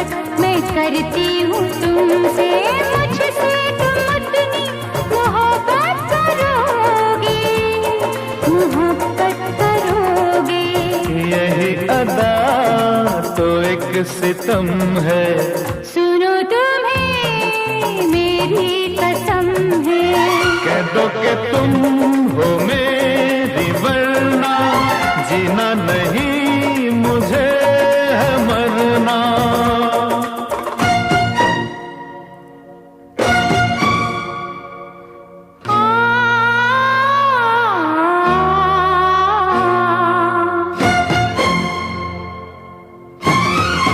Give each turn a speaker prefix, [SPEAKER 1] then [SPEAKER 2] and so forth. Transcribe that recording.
[SPEAKER 1] मोहब्बत मैं करती हूँ तुमसे, मुझसे तुम अपनी मोहब्बत करोगे, मोहब्बत करोगे।
[SPEAKER 2] यही अदा तो एक सितम है,
[SPEAKER 1] सुनो तुम्हें मेरी कसम है।
[SPEAKER 2] कह दो कि तुम हो मेरी वरना जीना नहीं